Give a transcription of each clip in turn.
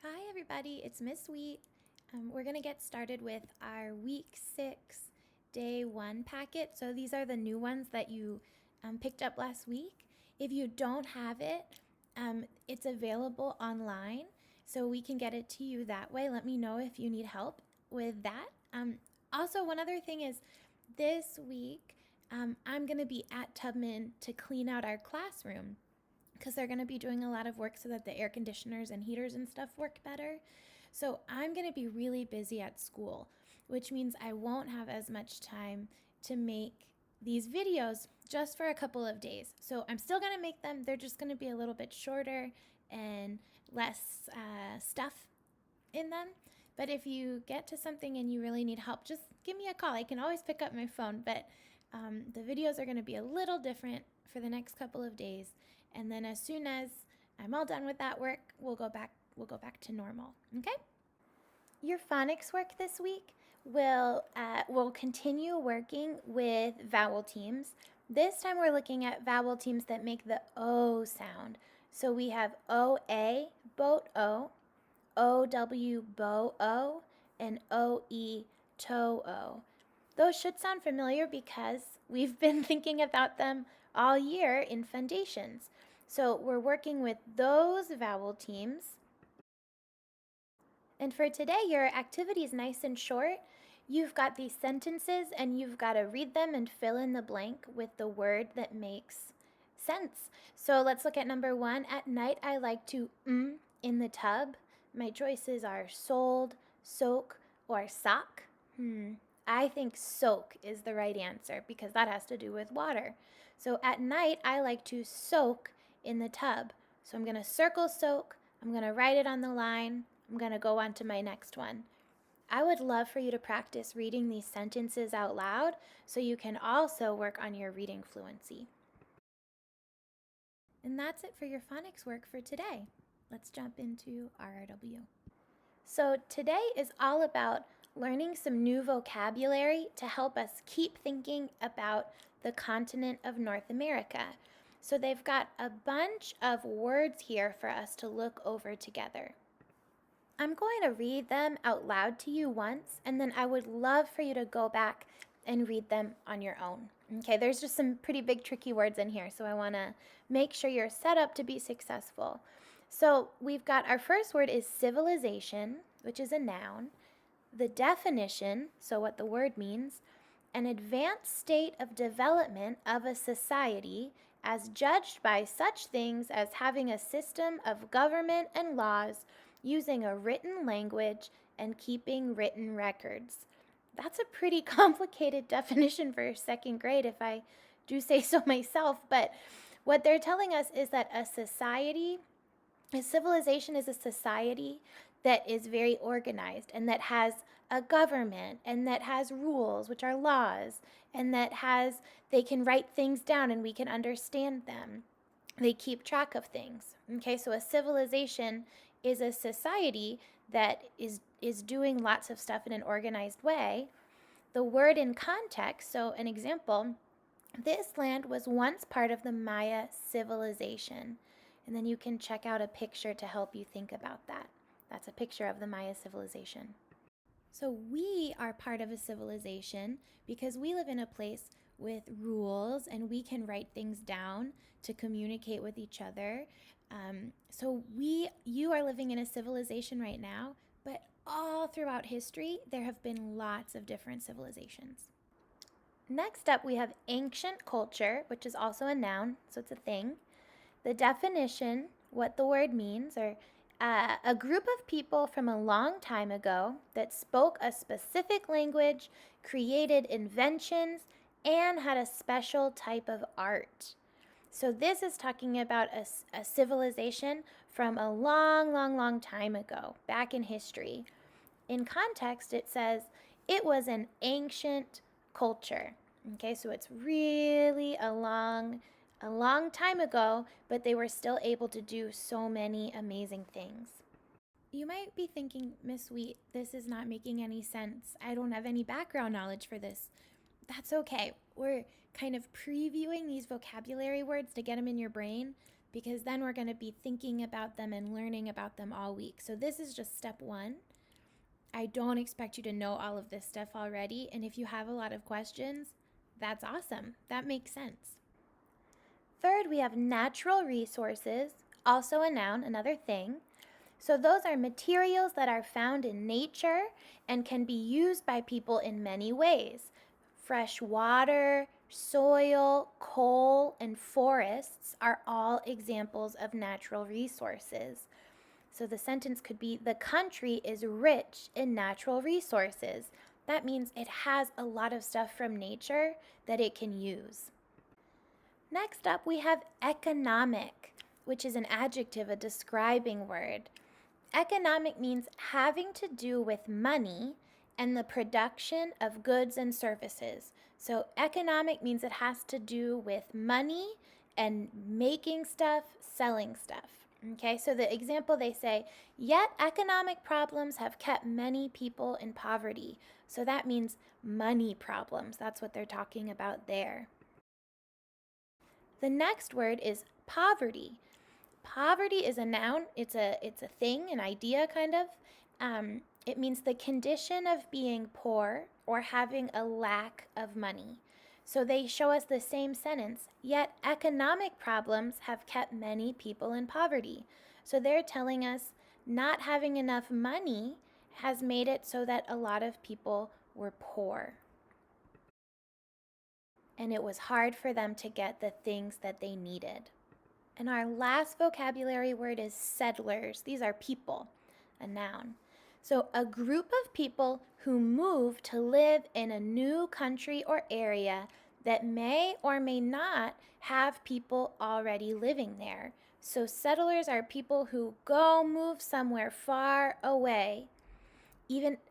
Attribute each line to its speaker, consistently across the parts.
Speaker 1: Hi everybody, it's Miss Wheat. We're going to get started with our week 6, day 1 packet. So these are the new ones that you picked up last week. If you don't have it, it's available online, so we can get it to you that way. Let me know if you need help with that. Also, one other thing is this week, I'm going to be at Tubman to clean out our classroom, because they're going to be doing a lot of work so that the air conditioners and heaters and stuff work better. So I'm going to be really busy at school, which means I won't have as much time to make these videos just for a couple of days. So I'm still going to make them. They're just going to be a little bit shorter and less stuff in them. But if you get to something and you really need help, just give me a call. I can always pick up my phone. But the videos are going to be a little different for the next couple of days. And then as soon as I'm all done with that work, we'll go back to normal. Okay? Your phonics work this week will continue working with vowel teams. This time we're looking at vowel teams that make the O sound. So we have OA, boat O, OW, bow O, and OE, toe O. Those should sound familiar because we've been thinking about them all year in foundations. So we're working with those vowel teams. And for today, your activity is nice and short. You've got these sentences and you've got to read them and fill in the blank with the word that makes sense. So let's look at number 1. At night, I like to in the tub. My choices are sold, soak, or sock. I think soak is the right answer because that has to do with water. So at night, I like to soak in the tub. So I'm going to circle soak. I'm going to write it on the line. I'm going to go on to my next one. I would love for you to practice reading these sentences out loud so you can also work on your reading fluency. And that's it for your phonics work for today. Let's jump into RRW. So today is all about learning some new vocabulary to help us keep thinking about the continent of North America. So they've got a bunch of words here for us to look over together. I'm going to read them out loud to you once, and then I would love for you to go back and read them on your own. Okay, there's just some pretty big tricky words in here, so I want to make sure you're set up to be successful. So we've got our first word is civilization, which is a noun. The definition, so what the word means, an advanced state of development of a society as judged by such things as having a system of government and laws, using a written language, and keeping written records. That's a pretty complicated definition for second grade, if I do say so myself, but what they're telling us is that a civilization is a society that is very organized and that has a government and that has rules, which are laws, and they can write things down and we can understand them. They keep track of things. Okay, so a civilization is a society that is doing lots of stuff in an organized way. The word in context, so an example, this land was once part of the Maya civilization. And then you can check out a picture to help you think about that. That's a picture of the Maya civilization. So we are part of a civilization because we live in a place with rules and we can write things down to communicate with each other. So you are living in a civilization right now, but all throughout history, there have been lots of different civilizations. Next up, we have ancient culture, which is also a noun, so it's a thing. The definition, what the word means, or a group of people from a long time ago that spoke a specific language, created inventions, and had a special type of art. So this is talking about a civilization from a long, long, long time ago, back in history. In context, it says it was an ancient culture. Okay, so it's really a long time ago, but they were still able to do so many amazing things. You might be thinking, Miss Wheat, this is not making any sense. I don't have any background knowledge for this. That's okay. We're kind of previewing these vocabulary words to get them in your brain. because then we're going to be thinking about them and learning about them all week. So this is just step 1. I don't expect you to know all of this stuff already, and if you have a lot of questions, that's awesome. That makes sense. Third, we have natural resources, also a noun, another thing. So those are materials that are found in nature and can be used by people in many ways. Fresh water, soil, coal, and forests are all examples of natural resources. So the sentence could be, the country is rich in natural resources. That means it has a lot of stuff from nature that it can use. Next up, we have economic, which is an adjective, a describing word. Economic means having to do with money and the production of goods and services. So economic means it has to do with money and making stuff, selling stuff. Okay, so the example, they say, yet economic problems have kept many people in poverty. So that means money problems. That's what they're talking about there. The next word is poverty. Poverty is a noun. It's a thing, an idea kind of. It means the condition of being poor or having a lack of money. So they show us the same sentence, yet economic problems have kept many people in poverty. So they're telling us not having enough money has made it so that a lot of people were poor. And it was hard for them to get the things that they needed. And our last vocabulary word is settlers. These are people, a noun. So a group of people who move to live in a new country or area that may or may not have people already living there. So settlers are people who move somewhere far away.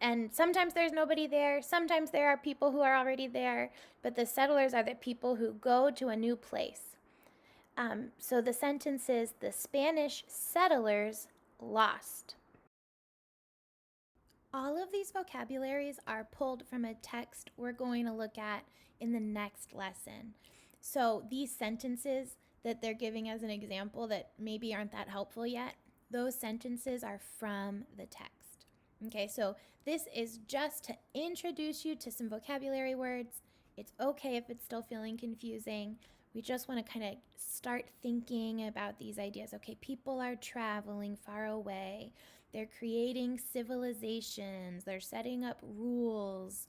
Speaker 1: And sometimes there's nobody there, sometimes there are people who are already there, but the settlers are the people who go to a new place. So the sentence is, the Spanish settlers lost. All of these vocabularies are pulled from a text we're going to look at in the next lesson. So these sentences that they're giving as an example that maybe aren't that helpful yet, those sentences are from the text. Okay, so this is just to introduce you to some vocabulary words. It's okay if it's still feeling confusing. We just want to kind of start thinking about these ideas. Okay, people are traveling far away. They're creating civilizations. They're setting up rules.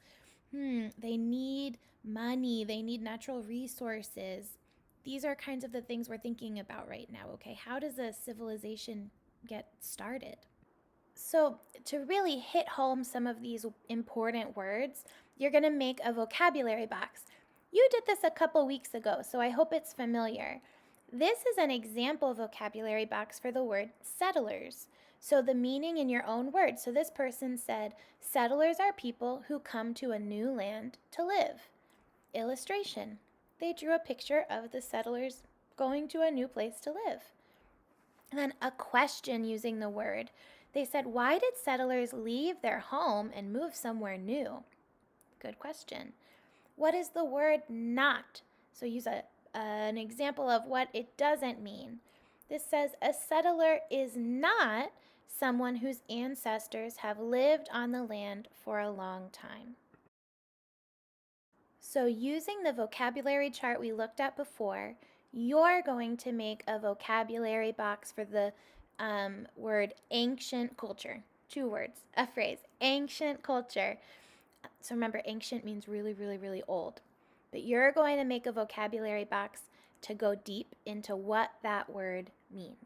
Speaker 1: They need money. They need natural resources. These are kinds of the things we're thinking about right now. Okay, how does a civilization get started? So to really hit home some of these important words, you're going to make a vocabulary box. You did this a couple weeks ago, so I hope it's familiar. This is an example vocabulary box for the word settlers. So the meaning in your own words. So this person said, settlers are people who come to a new land to live. Illustration. They drew a picture of the settlers going to a new place to live. And then a question using the word. They said, why did settlers leave their home and move somewhere new? Good question. What is the word not? So use an example of what it doesn't mean. This says, a settler is not someone whose ancestors have lived on the land for a long time. So using the vocabulary chart we looked at before, you're going to make a vocabulary box for the word ancient culture. 2 words, a phrase, ancient culture. So remember, ancient means really, really, really old. But you're going to make a vocabulary box to go deep into what that word means.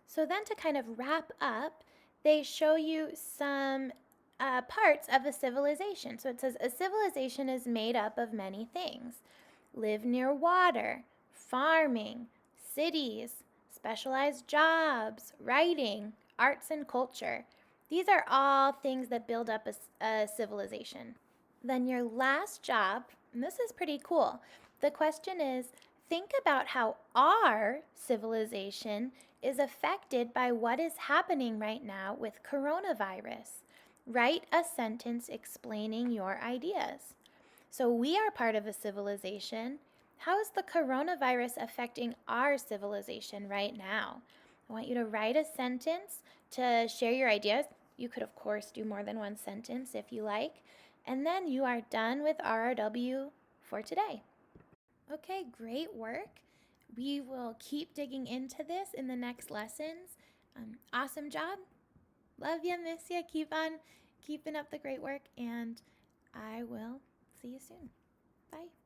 Speaker 1: So then to kind of wrap up, they show you some parts of a civilization. So it says a civilization is made up of many things. Live near water, farming, cities, specialized jobs, writing, arts and culture. These are all things that build up a civilization. Then your last job, and this is pretty cool. The question is, think about how our civilization is affected by what is happening right now with coronavirus. Write a sentence explaining your ideas. So we are part of a civilization. how is the coronavirus affecting our civilization right now? I want you to write a sentence to share your ideas. You could, of course, do more than one sentence if you like. And then you are done with RRW for today. Okay, great work. We will keep digging into this in the next lessons. Awesome job. Love you, miss you. Keep on keeping up the great work, and I will see you soon. Bye.